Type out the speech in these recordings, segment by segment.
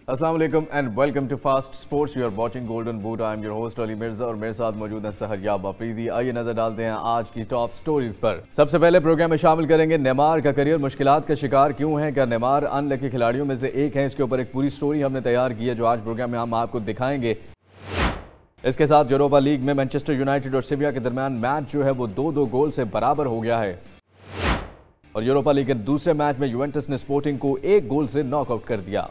अस्सलाम वालेकुम and welcome to Fast Sports. You are watching Golden Boot. I am your host Ali Mirza और मेरे साथ मौजूद हैं सहरयाब अफरीदी। आइए नजर डालते हैं आज की टॉप स्टोरीज पर। सबसे पहले प्रोग्राम में शामिल करेंगे नेमार का करियर मुश्किलात का शिकार क्यों है, क्या नेमार अनलकी खिलाड़ियों में से एक है। इसके ऊपर एक पूरी स्टोरी हमने तैयार की है जो आज प्रोग्राम में हम आपको दिखाएंगे। इसके साथ यूरोपा लीग में मैनचेस्टर यूनाइटेड और सेविया के दरमियान मैच जो है वो 2-2 गोल से बराबर हो गया है और यूरोपा लीग के दूसरे मैच में यूवेंटस ने स्पोर्टिंग को 1 गोल से नॉकआउट कर दिया।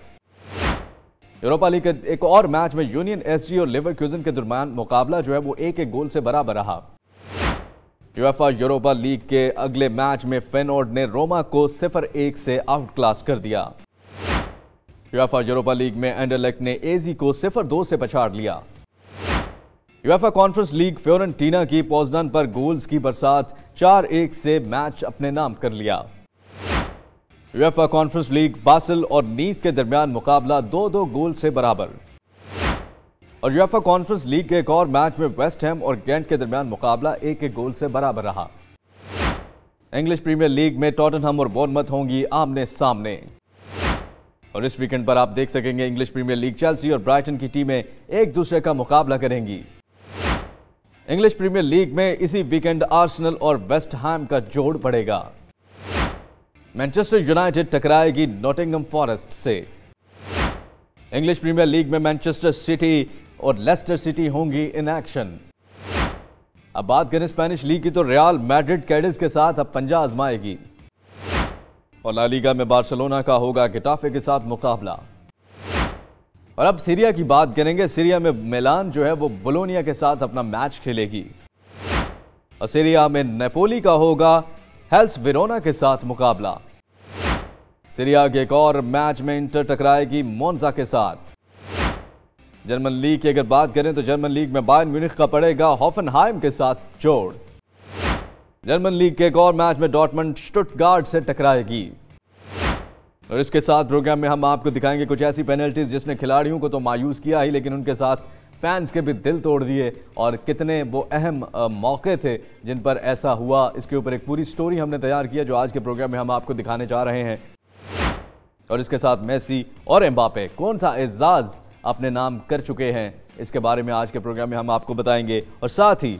यूरोपा लीग के एक और मैच में यूनियन एसजी और लेवरकुसेन के दरमियान मुकाबला जो है वो 1-1 गोल से बराबर रहा। यूएफा यूरोपा लीग के अगले मैच में फेनोर्ड ने रोमा को 0-1 से आउट क्लास कर दिया। यूएफा यूरोपा लीग में एंडरलेक्ट ने एजी को 0-2 से पछाड़ लिया। यूएफा कॉन्फ्रेंस लीग फ्योरेंटीना की पोज़दान पर गोल्स की बरसात 4-1 से मैच अपने नाम कर लिया। यूएफा कॉन्फ्रेंस लीग बासिल और नीस के दरमियान मुकाबला 2-2 गोल से बराबर और यूएफा कॉन्फ्रेंस लीग के एक और मैच में वेस्ट हैम और गेंट के दरमियान मुकाबला 1-1 गोल से बराबर रहा। इंग्लिश प्रीमियर लीग में टॉटनहम और बोर्नमथ होंगी आमने सामने और इस वीकेंड पर आप देख सकेंगे इंग्लिश प्रीमियर लीग चेल्सी और ब्राइटन की टीमें एक दूसरे का मुकाबला करेंगी। इंग्लिश प्रीमियर लीग में इसी वीकेंड आर्सेनल और वेस्ट हैम का जोड़ पड़ेगा। मैनचेस्टर यूनाइटेड टकराएगी नॉटिंघम फॉरेस्ट से। इंग्लिश प्रीमियर लीग में मैनचेस्टर सिटी और लेस्टर सिटी होंगी इन एक्शन। अब बात करें स्पेनिश लीग की तो रियल मैड्रिड कैडिज के साथ अब पंजा आजमाएगी और ला लीगा में बार्सिलोना का होगा गेटाफे के साथ मुकाबला। और अब सीरिया की बात करेंगे। सीरिया में मिलान जो है वो बोलोनिया के साथ अपना मैच खेलेगी और सीरिया में नेपोली का होगा हेल्स वेरोना के साथ मुकाबला। सीरिया के एक और मैच में इंटर टकराएगी मोन्जा के साथ। जर्मन लीग की अगर बात करें तो जर्मन लीग में बायर्न म्यूनिख का पड़ेगा होफनहाइम के साथ जोड़। जर्मन लीग के एक और मैच में डॉर्टमंड स्टुटगार्ट से टकराएगी और इसके साथ प्रोग्राम में हम आपको दिखाएंगे कुछ ऐसी पेनल्टीज जिसने खिलाड़ियों को तो मायूस किया ही लेकिन उनके साथ फैंस के भी दिल तोड़ दिए और कितने वो अहम मौके थे जिन पर ऐसा हुआ। इसके ऊपर एक पूरी स्टोरी हमने तैयार की है जो आज के प्रोग्राम में हम आपको दिखाने जा रहे हैं और इसके साथ मेसी और एम्बापे कौन सा एजाज अपने नाम कर चुके हैं इसके बारे में आज के प्रोग्राम में हम आपको बताएंगे। और साथ ही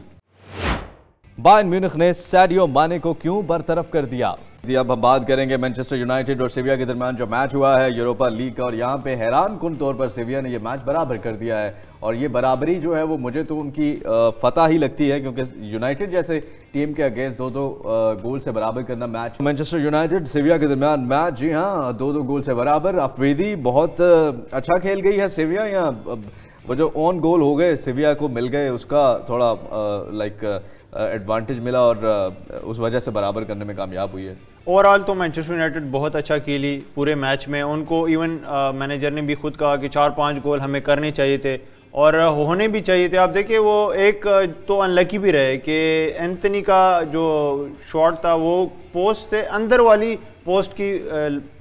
बायर्न म्यूनिख ने सैडियो माने को क्यों बरतरफ कर दिया। अब हम बात करेंगे मैनचेस्टर यूनाइटेड और सेविया के दरमियान जो मैच हुआ है यूरोपा लीग का और यहाँ पे हैरान कुन तौर पर सेविया ने ये मैच बराबर कर दिया है और ये बराबरी जो है वो मुझे तो उनकी फतह ही लगती है क्योंकि यूनाइटेड जैसे टीम के अगेंस्ट 2-2 गोल से बराबर करना मैच। मैनचेस्टर यूनाइटेड सेविया के दरमियान मैच जी हाँ 2-2 गोल से बराबर। अफरीदी बहुत अच्छा खेल गई है सेविया। यहाँ वो जो ऑन गोल हो गए सेविया को मिल गए उसका थोड़ा एडवांटेज मिला और उस वजह से बराबर करने में कामयाब हुई है। ओवरऑल तो मैनचेस्टर यूनाइटेड बहुत अच्छा खेली पूरे मैच में। उनको इवन मैनेजर ने भी खुद कहा कि 4-5 गोल हमें करने चाहिए थे और होने भी चाहिए थे। आप देखिए वो एक तो अनलकी भी रहे कि एंथनी का जो शॉट था वो पोस्ट से अंदर वाली पोस्ट की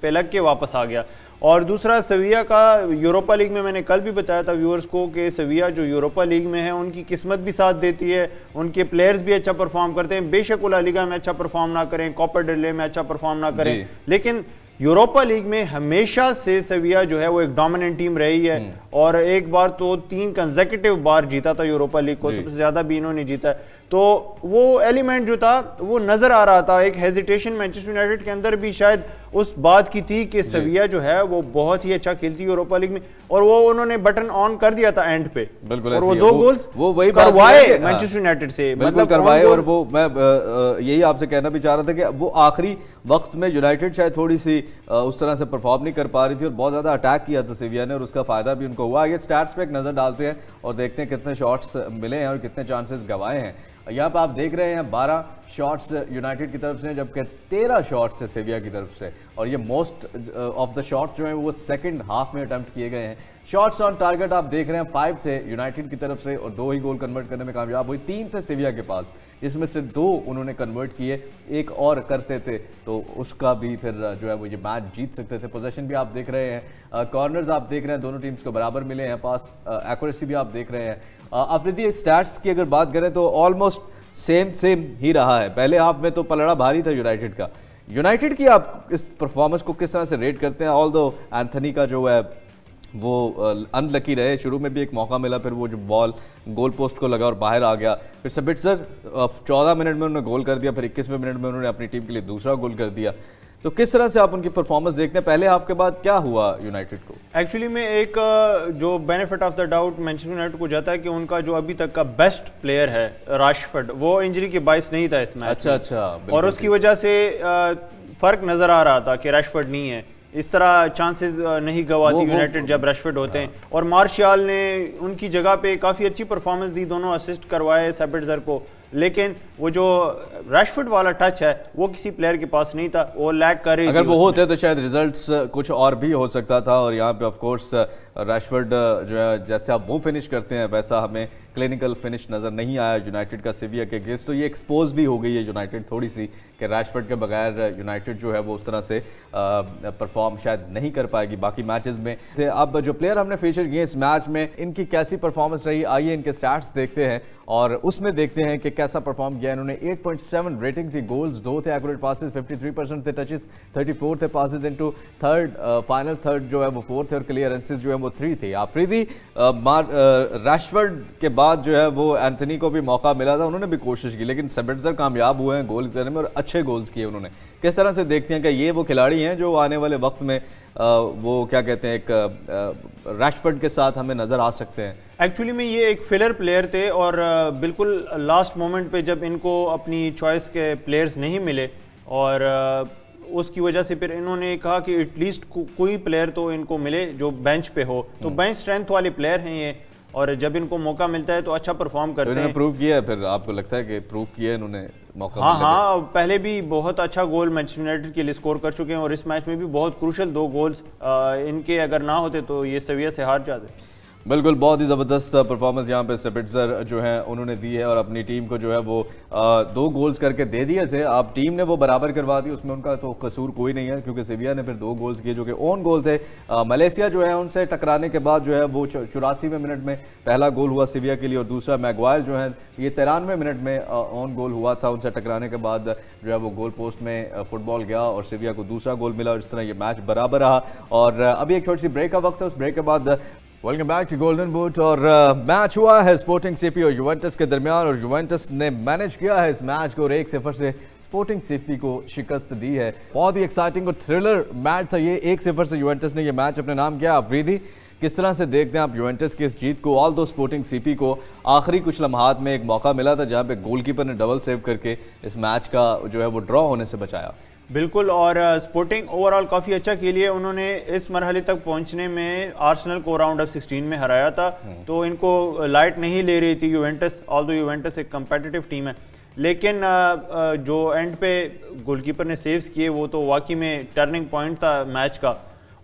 पे लग के वापस आ गया। और दूसरा सेविया का यूरोपा लीग में मैंने कल भी बताया था व्यूअर्स को कि सेविया जो यूरोपा लीग में है उनकी किस्मत भी साथ देती है, उनके प्लेयर्स भी अच्छा परफॉर्म करते हैं। बेशक वो ला लीगा में अच्छा परफॉर्म ना करें, कोपा डेल रे में अच्छा परफॉर्म ना करें, लेकिन यूरोपा लीग में हमेशा से सेविया जो है वो एक डोमिनेंट टीम रही है और एक बार तो 3 कंसेक्यूटिव बार जीता था यूरोपा लीग को, सबसे ज्यादा भी इन्होंने जीता है। तो वो एलिमेंट जो था वो नजर आ रहा था, एक हेजिटेशन मैनचेस्टर यूनाइटेड के अंदर भी शायद उस बात की थी कि सेविया जो है वो बहुत ही अच्छा खेलती है यूरोपा लीग में और वो उन्होंने बटन ऑन कर दिया था एंड पे और वो 2 गोल्स वो वही करवाए मैनचेस्टर यूनाइटेड से, मतलब करवाए। और वो मैं यही आपसे कहना भी चाह रहा था कि वो आखिरी वक्त में यूनाइटेड शायद थोड़ी सी उस तरह से परफॉर्म नहीं कर पा रही थी और बहुत ज्यादा अटैक किया था सेविया ने और उसका फायदा भी उनको हुआ। ये स्टैट्स पे एक नजर डालते हैं और देखते हैं कितने शॉट्स मिले हैं और कितने चांसेस गंवाए हैं। यहाँ पे आप देख रहे हैं 12 शॉट्स यूनाइटेड की तरफ से जबकि 13 शॉट्स है सेविया की तरफ से और ये मोस्ट ऑफ द शॉट्स जो है वो सेकंड हाफ में अटेम्प्ट किए गए हैं। शॉट्स ऑन टारगेट आप देख रहे हैं 5 थे यूनाइटेड की तरफ से और 2 ही गोल कन्वर्ट करने में कामयाब हुई। 3 थे सेविया के पास, जिसमें से 2 उन्होंने कन्वर्ट किए, एक और करते थे तो उसका भी फिर जो है वो ये मैच जीत सकते थे। पोजीशन भी आप देख रहे हैं, कॉर्नर्स आप देख रहे हैं, दोनों टीम्स को बराबर मिले हैं, पास एक्यूरेसी भी आप देख रहे हैं। अफरीदी स्टैट्स की अगर बात करें तो ऑलमोस्ट सेम ही रहा है। पहले हाफ में तो पलड़ा भारी था यूनाइटेड का। यूनाइटेड की आप इस परफॉर्मेंस को किस तरह से रेट करते हैं? ऑल्दो एंथनी का जो है वो अनलकी रहे, शुरू में भी एक मौका मिला, फिर वो जो बॉल गोल पोस्ट को लगा और बाहर आ गया, फिर सबिट्जर 14 मिनट में उन्होंने गोल कर दिया, फिर 21वें मिनट में उन्होंने अपनी टीम के लिए दूसरा गोल कर दिया। तो किस तरह से आप उनकी परफॉर्मेंस देखते हैं? पहले हाफ के बाद क्या हुआ यूनाइटेड को? एक्चुअली में एक जो benefit of the doubt Manchester United को जाता है कि उनका जो अभी तक का बेस्ट प्लेयर है राशफोर्ड, वो इंजरी के बायस नहीं था इस मैच। अच्छा, और उसकी वजह से फर्क नजर आ रहा था कि राशफोर्ड नहीं है। इस तरह चांसेस नहीं गवाती यूनाइटेड जब राशफोर्ड होते हैं। और मार्शियल ने उनकी जगह पे काफ़ी अच्छी परफॉर्मेंस दी, दोनों असिस्ट करवाए सबिट्जर को, लेकिन वो जो राशफोर्ड वाला टच है वो किसी प्लेयर के पास नहीं था, वो लैग कर रही थी। अगर वो होते तो शायद रिजल्ट्स कुछ और भी हो सकता था। और यहाँ पे ऑफ कोर्स राशफोर्ड जो है जैसे आप वो फिनिश करते हैं वैसा हमें क्लिनिकल फिनिश नज़र नहीं आया यूनाइटेड का सेविया के अगेंस्ट। तो ये एक्सपोज भी हो गई है यूनाइटेड थोड़ी सी कि राशफोर्ड के बगैर यूनाइटेड जो है वो उस तरह से परफॉर्म शायद नहीं कर पाएगी बाकी मैचेस में। अब जो प्लेयर हमने फीचर किए इस मैच में, इनकी कैसी परफॉर्मेंस रही, आइए इनके स्टैट्स देखते हैं और उसमें देखते हैं कि कैसा परफॉर्म किया इन्होंने। 8.7 रेटिंग थी, गोल्स 2 थे, एक्यूरेट पासेस 53% थे, टचेस 34 थे, passes into third, final third जो है वो 4 थे और क्लियरेंसेस जो है वो 3 थे। आफरीदी राशफोर्ड के बाद जो है वो एंथनी को भी मौका मिला था, उन्होंने भी कोशिश की, लेकिन सबिट्जर कामयाब हुए हैं गोल करने में और अच्छे गोल्स किए उन्होंने। किस तरह से देखते हैं कि ये वो खिलाड़ी हैं जो आने वाले वक्त में वो क्या कहते हैं एक राशफोर्ड के साथ हमें नजर आ सकते हैं? एक्चुअली में ये एक फिलर प्लेयर थे और बिल्कुल लास्ट मोमेंट पे जब इनको अपनी चॉइस के प्लेयर्स नहीं मिले और उसकी वजह से फिर इन्होंने कहा कि एटलीस्ट कोई प्लेयर तो इनको मिले जो बेंच पे हो। तो बेंच स्ट्रेंथ वाले प्लेयर हैं ये, और जब इनको मौका मिलता है तो अच्छा परफॉर्म करते हैं। प्रूव किया है, फिर आपको लगता है कि प्रूव किया है इन्होंने मौका? हाँ, पहले भी बहुत अच्छा गोल मैनचेस्टर यूनाइटेड के लिए स्कोर कर चुके हैं और इस मैच में भी बहुत क्रूशल 2 गोल्स इनके अगर ना होते तो ये सेविया से हार जाते। बिल्कुल, बहुत ही ज़बरदस्त परफॉर्मेंस यहाँ पे सबिट्जर जो है उन्होंने दी है और अपनी टीम को जो है वो 2 गोल्स करके दे दिए थे। अब टीम ने वो बराबर करवा दी, उसमें उनका तो कसूर कोई नहीं है क्योंकि सेविया ने फिर 2 गोल्स किए जो कि ओन गोल थे। मलेशिया जो है उनसे टकराने के बाद जो है वो 84वें मिनट में पहला गोल हुआ सेविया के लिए और दूसरा मैगवायर जो है ये 93वें मिनट में ऑन गोल हुआ था। उनसे टकराने के बाद जो है वो गोल पोस्ट में फुटबॉल गया और सेविया को दूसरा गोल मिला और इस तरह ये मैच बराबर रहा। और अभी एक छोटी सी ब्रेक का वक्त है, उस ब्रेक के बाद welcome back to Golden Boot. और मैच हुआ है स्पोर्टिंग सीपी और यूवेंटस के दरमियान और यूवेंटस ने मैनेज किया है इस मैच को और 1-0 से स्पोर्टिंग सीपी को शिकस्त दी है। बहुत ही एक्साइटिंग और थ्रिलर मैच था ये। 1-0 से यूवेंटस ने ये मैच अपने नाम किया। अफरीदी, किस तरह से देखते हैं आप यूवेंटस की इस जीत को? ऑल दो स्पोर्टिंग सीपी को आखिरी कुछ लम्हात में एक मौका मिला था जहाँ पे गोलकीपर ने डबल सेव करके इस मैच का जो है वो ड्रॉ होने से बचाया। बिल्कुल, और स्पोर्टिंग ओवरऑल काफ़ी अच्छा खेली है। उन्होंने इस मरहले तक पहुंचने में आर्सेनल को राउंड ऑफ 16 में हराया था, तो इनको लाइट नहीं ले रही थी यूवेंटस, ऑल्दो यूवेंटस एक कंपेटिटिव टीम है। लेकिन जो एंड पे गोलकीपर ने सेव्स किए वो तो वाकई में टर्निंग पॉइंट था मैच का।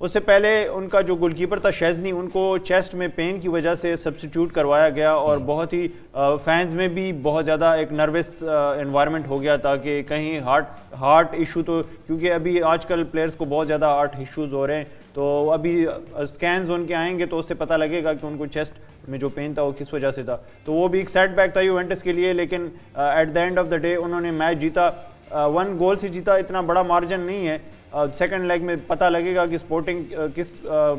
उससे पहले उनका जो गोलकीपर था शेज़नी, उनको चेस्ट में पेन की वजह से सब्स्टिट्यूट करवाया गया और बहुत ही फैंस में भी बहुत ज़्यादा एक नर्वस एनवायरनमेंट हो गया था कि कहीं हार्ट इशू, तो क्योंकि अभी आजकल प्लेयर्स को बहुत ज़्यादा हार्ट इश्यूज हो रहे हैं, तो अभी स्कैन्स उनके आएंगे तो उससे पता लगेगा कि उनको चेस्ट में जो पेन था वो किस वजह से था। तो वो भी एक सेटबैक था यूवेंटस के लिए, लेकिन at the end of the day उन्होंने मैच जीता। 1 गोल से जीता, इतना बड़ा मार्जिन नहीं है। सेकंड लेग में पता लगेगा कि स्पोर्टिंग किस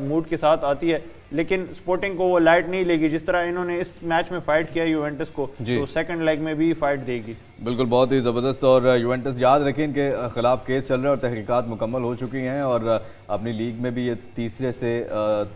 मूड के साथ आती है, लेकिन स्पोर्टिंग को वो लाइट नहीं लेगी। जिस तरह इन्होंने इस मैच में फाइट किया यूवेंटस को, तो सेकंड लेग में भी फाइट देगी। बिल्कुल, बहुत ही ज़बरदस्त। और यूवेंटस, याद रखें इनके खिलाफ केस चल रहे हैं और तहकीकात मुकम्मल हो चुकी हैं और अपनी लीग में भी ये तीसरे से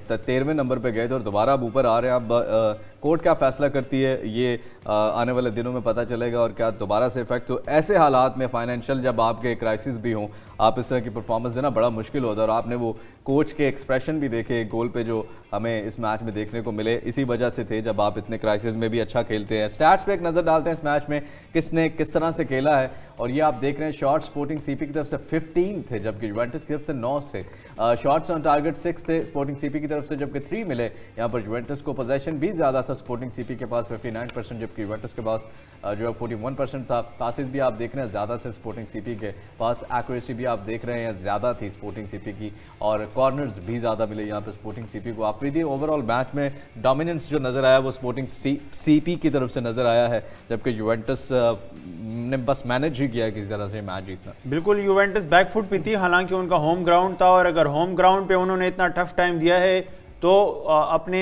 13वें नंबर पे गए थे और दोबारा अब ऊपर आ रहे हैं। अब कोर्ट क्या फैसला करती है ये आने वाले दिनों में पता चलेगा और क्या दोबारा से इफेक्ट हो। ऐसे हालात में फाइनेंशियल जब आपके क्राइसिस भी हों, आप इस तरह की परफॉर्मेंस देना बड़ा मुश्किल होता है। और आपने वो कोच के एक्सप्रेशन भी देखे गोल पे जो हमें इस मैच में देखने को मिले इसी वजह से थे, जब आप इतने क्राइसिस में भी अच्छा खेलते हैं। स्टैट्स पे एक नज़र डालते हैं इस मैच में किसने किस तरह से खेला है, और ये आप देख रहे हैं शॉट स्पोर्टिंग सीपी की तरफ से 15 थे, जबकि यूवेंटस की तरफ से 9 से। शॉट्स ऑन टारगेट 6 थे स्पोर्टिंग सीपी की तरफ से, जबकि 3 मिले। यहाँ पर यूवेंटस को पोजेशन भी ज़्यादा था स्पोर्टिंग सीपी के पास 59%, जबकि यूवेंटस के पास जो है 41% था। पासिस भी आप देख रहे हैं ज़्यादा थे स्पोर्टिंग सीपी के पास, एक्यूरेसी भी आप देख रहे हैं ज़्यादा थी स्पोर्टिंग सीपी की, और कॉर्नर्स भी ज़्यादा मिले यहाँ पर स्पोर्टिंग सीपी को। आफरीदी ओवरऑल मैच में डोमिनेंस जो नज़र आया वो स्पोर्टिंग सीपी की तरफ से नज़र आया है, जबकि यूवेंटस ने बस मैनेज ही किया किसी तरह से मैच जीतना। बिल्कुल यूवेंटस बैकफुट पे थी, हालांकि उनका होम ग्राउंड था, और अगर होम ग्राउंड पे उन्होंने इतना टफ टाइम दिया है तो अपने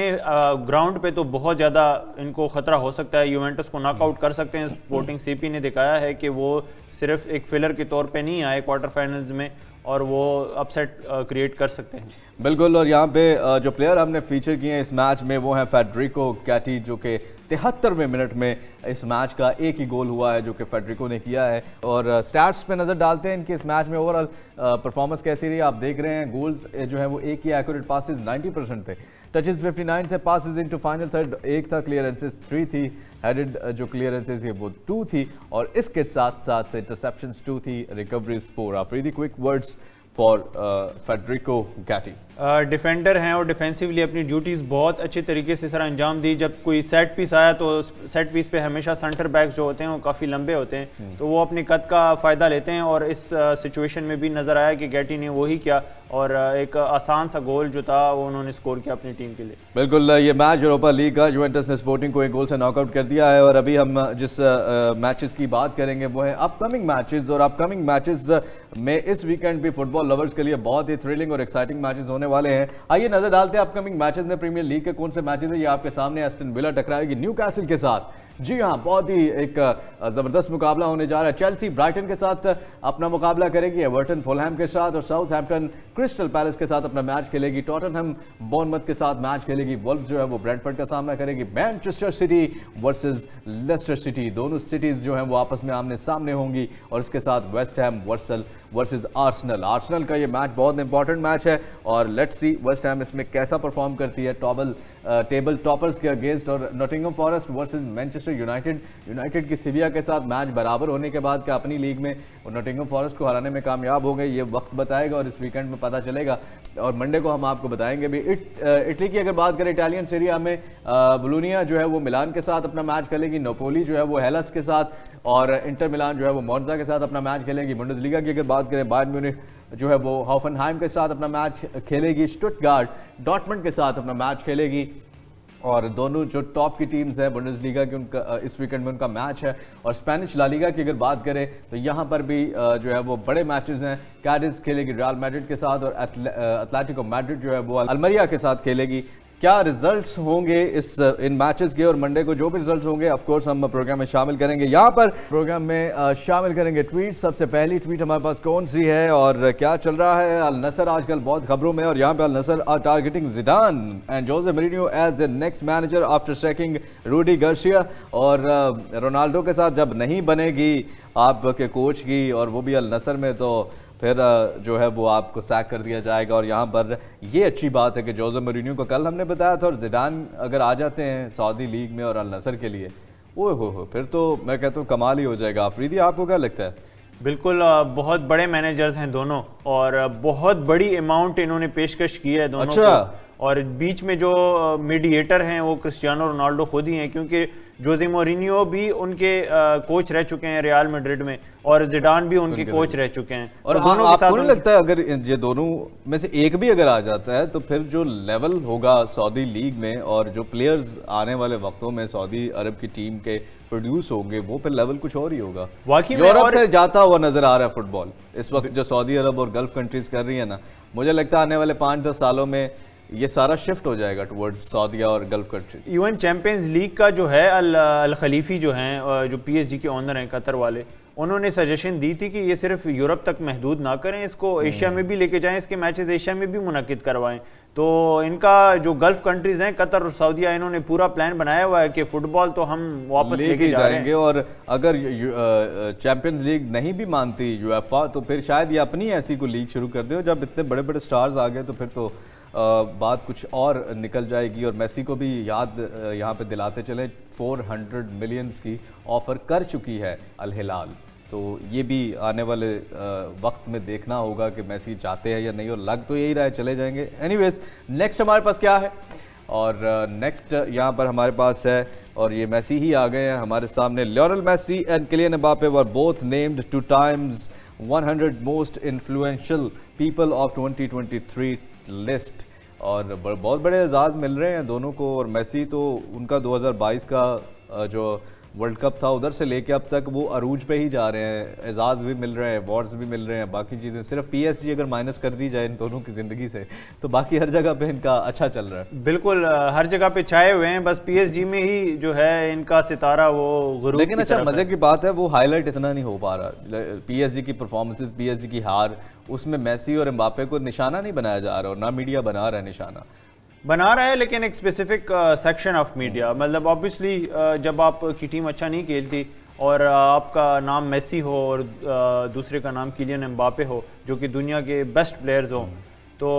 ग्राउंड पे तो बहुत ज़्यादा इनको ख़तरा हो सकता है, यूवेंटस को नॉकआउट कर सकते हैं। स्पोर्टिंग सीपी ने दिखाया है कि वो सिर्फ एक फिलर के तौर पे नहीं आए क्वार्टर फाइनल्स में, और वो अपसेट क्रिएट कर सकते हैं। बिल्कुल, और यहाँ पे जो प्लेयर हमने फीचर किए हैं इस मैच में वो हैं फेडरिको गैटी, जो कि 73वें मिनट में इस मैच का एक ही गोल हुआ है जो कि फेडरिको ने किया है। और स्टैट्स पे नज़र डालते हैं इनकी इस मैच में ओवरऑल परफॉर्मेंस कैसी रही। आप देख रहे हैं गोल्स जो है वो एक ही, एक्यूरेट पासेस 90% थे, टचेस 59 थे, पासेस इनटू फाइनल थर्ड 1 था, क्लियरेंसेस 3 थी, हेडेड जो क्लियरेंसेस है वो 2 थी, और इसके साथ साथ इंटरसेप्शंस 2 थी, recoveries 4। Afridi quick words for Federico Gatti. Defender हैं और डिफेंसिवली अपनी ड्यूटीज़ बहुत अच्छे तरीके से सर अंजाम दी। जब कोई सेट पीस आया तो सेट पीस पे हमेशा सेंटर बैक्स जो होते हैं वो काफ़ी लंबे होते हैं, तो वो अपनी कद का फ़ायदा लेते हैं, और इस सिचुएशन में भी नज़र आया कि गैटी ने वही किया, और एक आसान सा गोल जो था वो उन्होंने स्कोर किया अपनी टीम के लिए। बिल्कुल, ये मैच यूरोपा लीग का यूवेंटस ने स्पोर्टिंग को एक गोल से नॉकआउट कर दिया है। और अभी हम जिस मैचेस की बात करेंगे वो है अपकमिंग मैचेस, और अपकमिंग मैचेस में इस वीकेंड भी फुटबॉल लवर्स के लिए बहुत ही थ्रिलिंग और एक्साइटिंग मैचेस होने वाले हैं। आइए नजर डालते हैं अपकमिंग मैचेस में प्रीमियर लीग के कौन से मैचेस हैं। ये आपके सामने एस्टन विला टकराएगी न्यूकासल के साथ। जी हाँ, बहुत ही एक जबरदस्त मुकाबला होने जा रहा है। चेल्सी ब्राइटन के साथ अपना मुकाबला करेगी, एवर्टन फुलहैम के साथ, और साउथहैम्पटन क्रिस्टल पैलेस के साथ अपना मैच खेलेगी, टॉटनहम बॉर्नमथ के साथ मैच खेलेगी, वुल्व्स जो है वो ब्रेंटफोर्ड का सामना करेगी, Manchester city versus Leicester City, दोनों सिटीज जो हैं वो आपस में आमने सामने होंगी, और इसके साथ West Ham versus Arsenal. Arsenal का ये मैच बहुत इंपॉर्टेंट मैच है, और लेट्स सी वेस्ट हैम इसमें कैसा परफॉर्म करती है टेबल टॉपर्स के अगेंस्ट। और Nottingham forest versus Manchester United की सिविया के साथ मैच बराबर होने के बाद क्या अपनी लीग में और नॉटिंघम फॉरेस्ट को हराने में कामयाब हो गए, ये वक्त बताएगा और इस वीकेंड में पता चलेगा, और मंडे को हम आपको बताएंगे भी। इटली की अगर बात करें, इटालियन सीरिया में बोलोनिया जो है वो मिलान के साथ अपना मैच खेलेगी, नोपोली जो है वो हेलस के साथ, और इंटर मिलान जो है वो मोन्जा के साथ अपना मैच खेलेगी। बुंडेसलीगा की अगर बात करें, बायर्न म्यूनिख जो है वो हॉफनहाइम के साथ अपना मैच खेलेगी, स्टुटगार्ट डॉर्टमंड के साथ अपना मैच खेलेगी, और दोनों जो टॉप की टीम्स हैं बुंडेसलीगा की, उनका इस वीकेंड में उनका मैच है। और स्पेनिश ला लीगा की अगर बात करें तो यहाँ पर भी जो है वो बड़े मैचेस हैं। कैडिज खेलेगी रियल मैड्रिड के साथ, और एटलेटिको मैड्रिड जो है वो अल्मेरिया के साथ खेलेगी। क्या रिजल्ट्स होंगे इन मैचेस के, और मंडे को जो भी रिजल्ट्स होंगे ऑफ कोर्स हम प्रोग्राम में शामिल करेंगे। यहाँ पर प्रोग्राम में शामिल करेंगे ट्वीट। सबसे पहली ट्वीट हमारे पास कौन सी है और क्या चल रहा है? अल नसर आजकल बहुत खबरों में, और यहाँ पे Al Nassr are targeting Zidane and Jose Mourinho as a next manager after sacking Rudi Garcia. और रोनाल्डो के साथ जब नहीं बनेगी आपके कोच की, और वो भी अल नसर में, तो फिर जो है वो आपको सैक कर दिया जाएगा। और यहाँ पर ये अच्छी बात है कि जोसे मौरिन्यो को कल हमने बताया था, और जिडान अगर आ जाते हैं सऊदी लीग में और अल नसर के लिए, ओ हो फिर तो मैं कहता हूँ कमाल ही हो जाएगा। आफरीदी, आपको क्या लगता है? बिल्कुल, बहुत बड़े मैनेजर्स हैं दोनों, और बहुत बड़ी अमाउंट इन्होंने पेशकश की है दोनों को, और बीच में जो मीडिएटर हैं वो क्रिस्टियानो रोनाल्डो खुद ही हैं, क्योंकि जोसे मौरिन्यो भी उनके कोच रह चुके हैं रियल मैड्रिड में, और जिडान भी उनके कोच रह चुके हैं। और दोनों आपको नहीं लगता है अगर ये दोनों में से एक भी अगर आ जाता है तो फिर जो लेवल होगा सऊदी लीग में, और जो प्लेयर्स आने वाले वक्तों में सऊदी अरब की टीम के प्रोड्यूस होंगे, वो फिर लेवल कुछ और ही होगा। यूरोप से जाता हुआ नजर आ रहा है फुटबॉल इस वक्त, जो सऊदी अरब और गल्फ कंट्रीज कर रही है ना। मुझे लगता है आने वाले 5-10 सालों में ये सारा शिफ्ट हो जाएगा टुवर्ड्स सऊदीया और gulf countries. Even champions league का जो है अल खलीफी जो हैं, जो PSG के ओनर हैं कतर वाले, उन्होंने सजेशन दी थी कि ये सिर्फ यूरोप तक महदूद ना करें, इसको एशिया में भी लेके जाएं, इसके मैचेस एशिया में भी मुनक्किद करवाएं। तो इनका जो गल्फ कंट्रीज हैं कतर और सऊदीया, इन्होंने पूरा प्लान बनाया हुआ है कि फुटबॉल तो हम वापस लेके जाएंगे। और अगर चैंपियंस लीग नहीं भी मानती यूएफए, तो फिर शायद ये अपनी ऐसी कोई लीग शुरू कर दे। जब इतने बड़े बड़े स्टार्स आ गए तो फिर तो बात कुछ और निकल जाएगी और मेसी को भी याद यहाँ पे दिलाते चलें 400 मिलियंस की ऑफ़र कर चुकी है अल हिलाल। तो ये भी आने वाले वक्त में देखना होगा कि मेसी चाहते हैं या नहीं, और लग तो यही रहा है चले जाएंगे। एनीवेज नेक्स्ट हमारे पास क्या है, और नेक्स्ट यहाँ पर हमारे पास है, और ये मेसी ही आ गए हैं हमारे सामने। Lionel Messi and Kylian Mbappe were both named to Time's 100 most influential people of 2023 list, और बहुत बड़े एजाज़ मिल रहे हैं दोनों को। और मेसी तो उनका 2022 का जो वर्ल्ड कप था उधर से लेके अब तक वो अरूज पे ही जा रहे हैं, एजाज़ भी मिल रहे हैं, अवार्ड्स भी मिल रहे हैं, बाकी चीज़ें सिर्फ PSG अगर माइनस कर दी जाए इन दोनों की ज़िंदगी से तो बाकी हर जगह पे इनका अच्छा चल रहा है। बिल्कुल हर जगह पे छाए हुए हैं, बस PSG में ही जो है इनका सितारा वो गुरूर। लेकिन अच्छा मज़े की बात है वो हाईलाइट इतना नहीं हो पा रहा, PSG की परफॉर्मेंसेज, PSG की हार, उसमें मेसी और एम्बापे को निशाना नहीं बनाया जा रहा और ना मीडिया बना रहा है निशाना बना रहा है, लेकिन एक स्पेसिफिक सेक्शन ऑफ मीडिया, मतलब ऑब्वियसली जब आपकी टीम अच्छा नहीं खेलती और आपका नाम मेसी हो और दूसरे का नाम किलियन एम्बापे हो जो कि दुनिया के बेस्ट प्लेयर्स हो, तो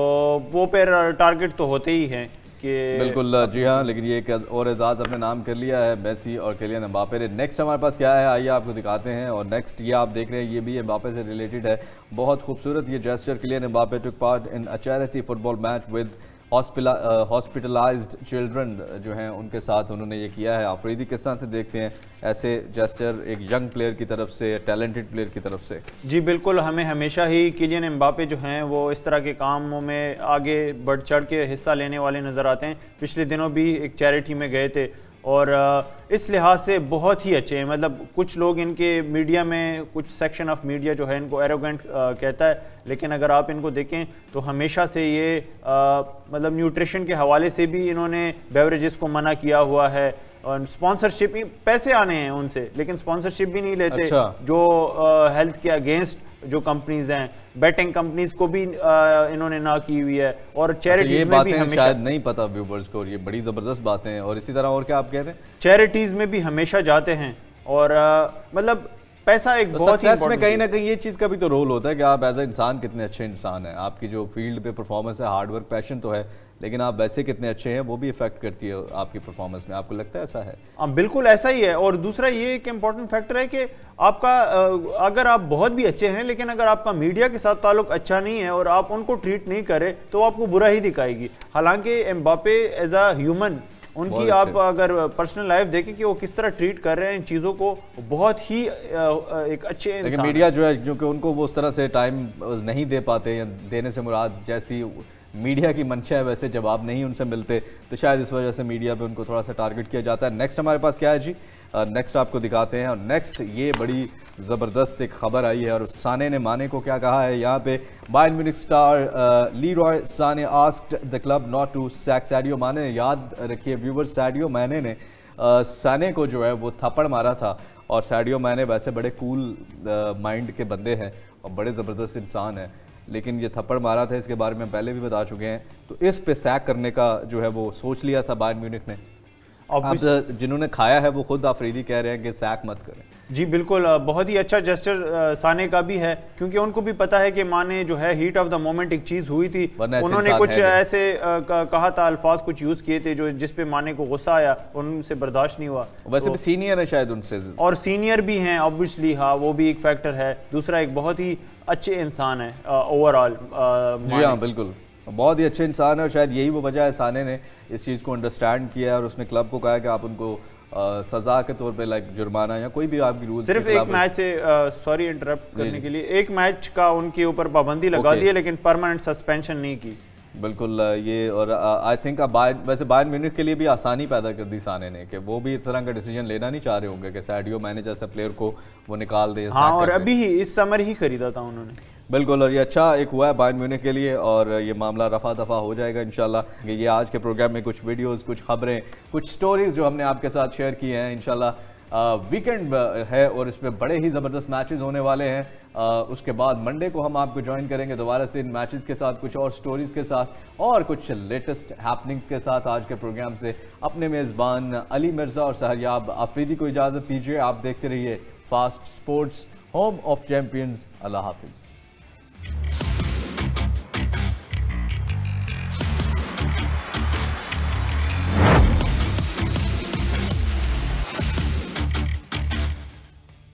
वो फिर टारगेट तो होते ही हैं कि बिल्कुल। जी हाँ, लेकिन ये एक और एजाज़ अपने नाम कर लिया है मेसी और किलियन एम्बापे ने। नेक्स्ट हमारे पास क्या है आइए आपको दिखाते हैं, और नेक्स्ट ये आप देख रहे हैं ये भी एम्बापे से रिलेटेड है, बहुत खूबसूरत ये gesture. Kylian Mbappe took part in a charity football match with hospitalised children जो हैं उनके साथ उन्होंने ये किया है। आफरीदी किस तरह से देखते हैं ऐसे जेस्चर एक यंग प्लेयर की तरफ से, टैलेंटेड प्लेयर की तरफ से? जी बिल्कुल, हमें हमेशा ही किलियन एम्बापे जो हैं वो इस तरह के कामों में आगे बढ़ चढ़ के हिस्सा लेने वाले नज़र आते हैं। पिछले दिनों भी एक चैरिटी में गए थे और इस लिहाज से बहुत ही अच्छे हैं। मतलब कुछ लोग इनके मीडिया में, कुछ सेक्शन ऑफ मीडिया जो है इनको एरोगेंट कहता है, लेकिन अगर आप इनको देखें तो हमेशा से ये मतलब न्यूट्रिशन के हवाले से भी इन्होंने बेवरेजेस को मना किया हुआ है, और स्पॉन्सरशिप, पैसे आने हैं उनसे लेकिन स्पॉन्सरशिप भी नहीं लेते। अच्छा। जो हेल्थ के अगेंस्ट जो कंपनीज हैं, बेटिंग कंपनीज को भी इन्होंने ना की हुई है, और चैरिटीज में भी हमेशा, शायद नहीं पता व्यूअर्स को, ये बड़ी जबरदस्त बातें हैं। और इसी तरह और क्या आप कह रहे हैं, चैरिटीज में भी हमेशा जाते हैं, और मतलब पैसा एक बहुत ही में कहीं ना कहीं ये चीज़ का भी तो रोल होता है कि आप एज ए इंसान कितने अच्छे इंसान हैं। आपकी जो फील्ड पे परफॉर्मेंस है, हार्डवर्क, पैशन तो है, लेकिन आप वैसे कितने अच्छे हैं वो भी इफेक्ट करती है आपकी परफॉर्मेंस में। आपको लगता है ऐसा है? हाँ बिल्कुल ऐसा ही है। और दूसरा ये एक इम्पॉर्टेंट फैक्टर है कि आपका अगर आप बहुत भी अच्छे हैं लेकिन अगर आपका मीडिया के साथ ताल्लुक अच्छा नहीं है और आप उनको ट्रीट नहीं करें तो आपको बुरा ही दिखाएगी। हालांकि एम्बापे एज अ ह्यूमन, उनकी आप अगर पर्सनल लाइफ देखें कि वो किस तरह ट्रीट कर रहे हैं इन चीज़ों को, बहुत ही एक अच्छे इंसान। लेकिन मीडिया जो है क्योंकि उनको वो उस तरह से टाइम नहीं दे पाते, या देने से मुराद जैसी मीडिया की मंशा है वैसे जवाब नहीं उनसे मिलते, तो शायद इस वजह से मीडिया पे उनको थोड़ा सा टारगेट किया जाता है। नेक्स्ट हमारे पास क्या है जी, नेक्स्ट आपको दिखाते हैं। और नेक्स्ट ये बड़ी ज़बरदस्त एक खबर आई है, और साने ने माने को क्या कहा है यहाँ पे। Bayern Munich star Leroy Sane asked the club not to sack Sadio Mane. याद रखिए व्यूवर्स, सैडियो माने ने साने को जो है वो थप्पड़ मारा था, और सैडियो माने वैसे बड़े कूल माइंड के बंदे हैं और बड़े ज़बरदस्त इंसान हैं, लेकिन ये थप्पड़ मारा था इसके बारे में पहले भी बता चुके हैं। तो इस पे सैक करने का जो है वो सोच लिया था बायर्न म्यूनिख ने। अब जिन्होंने खाया है वो खुद आफरीदी कह रहे हैं कि सैक मत करें। जी बिल्कुल, बहुत ही अच्छा जेस्चर साने का भी है, क्योंकि उनको भी पता है कि माने जो है हीट ऑफ द मोमेंट एक चीज़ हुई थी, उन्होंने कुछ ऐसे कहा था, अल्फाज कुछ यूज़ किए थे जो जिस पे माने को गुस्सा आया, उनसे बर्दाश्त नहीं हुआ। वैसे भी सीनियर है शायद उनसे, और सीनियर भी हैं ऑब्वियसली, हाँ वो भी एक फैक्टर है। दूसरा एक बहुत ही अच्छे इंसान है ओवरऑल। जी हाँ बिल्कुल, बहुत ही अच्छे इंसान है, और शायद यही वो वजह है साने ने इस चीज़ को अंडरस्टैंड किया है, और उसने क्लब को कहा कि आप उनको सजा के तौर पे लाइक जुर्माना या कोई भी आपकी रूल, सिर्फ एक मैच से, सॉरी इंटरप्ट करने के लिए, एक मैच का उनके ऊपर पाबंदी लगा दी है, लेकिन परमानेंट सस्पेंशन नहीं की। बिल्कुल ये, और आई थिंक वैसे बायर्न म्यूनिख के लिए भी आसानी पैदा कर दी साने ने कि वो भी इस तरह का डिसीजन लेना नहीं चाह रहे होंगे कि सैडियो मैने जैसा प्लेयर को वो निकाल दे। हाँ, और अभी ही इस समर ही खरीदा था उन्होंने। बिल्कुल, और ये अच्छा एक हुआ है बायर्न म्यूनिख के लिए, और ये मामला रफा दफा हो जाएगा इंशाल्लाह। ये आज के प्रोग्राम में कुछ वीडियोस, कुछ खबरें, कुछ स्टोरीज जो हमने आपके साथ शेयर की हैं। इंशाल्लाह वीकेंड है और इसमें बड़े ही ज़बरदस्त मैचेस होने वाले हैं। उसके बाद मंडे को हम आपको ज्वाइन करेंगे दोबारा से इन मैचेस के साथ, कुछ और स्टोरीज़ के साथ और कुछ लेटेस्ट हैपनिंग के साथ। आज के प्रोग्राम से अपने मेज़बान अली मिर्ज़ा और सहरयाब आफरीदी को इजाज़त दीजिए। आप देखते रहिए fast sports, home of champions. अल्लाह हाफिज़।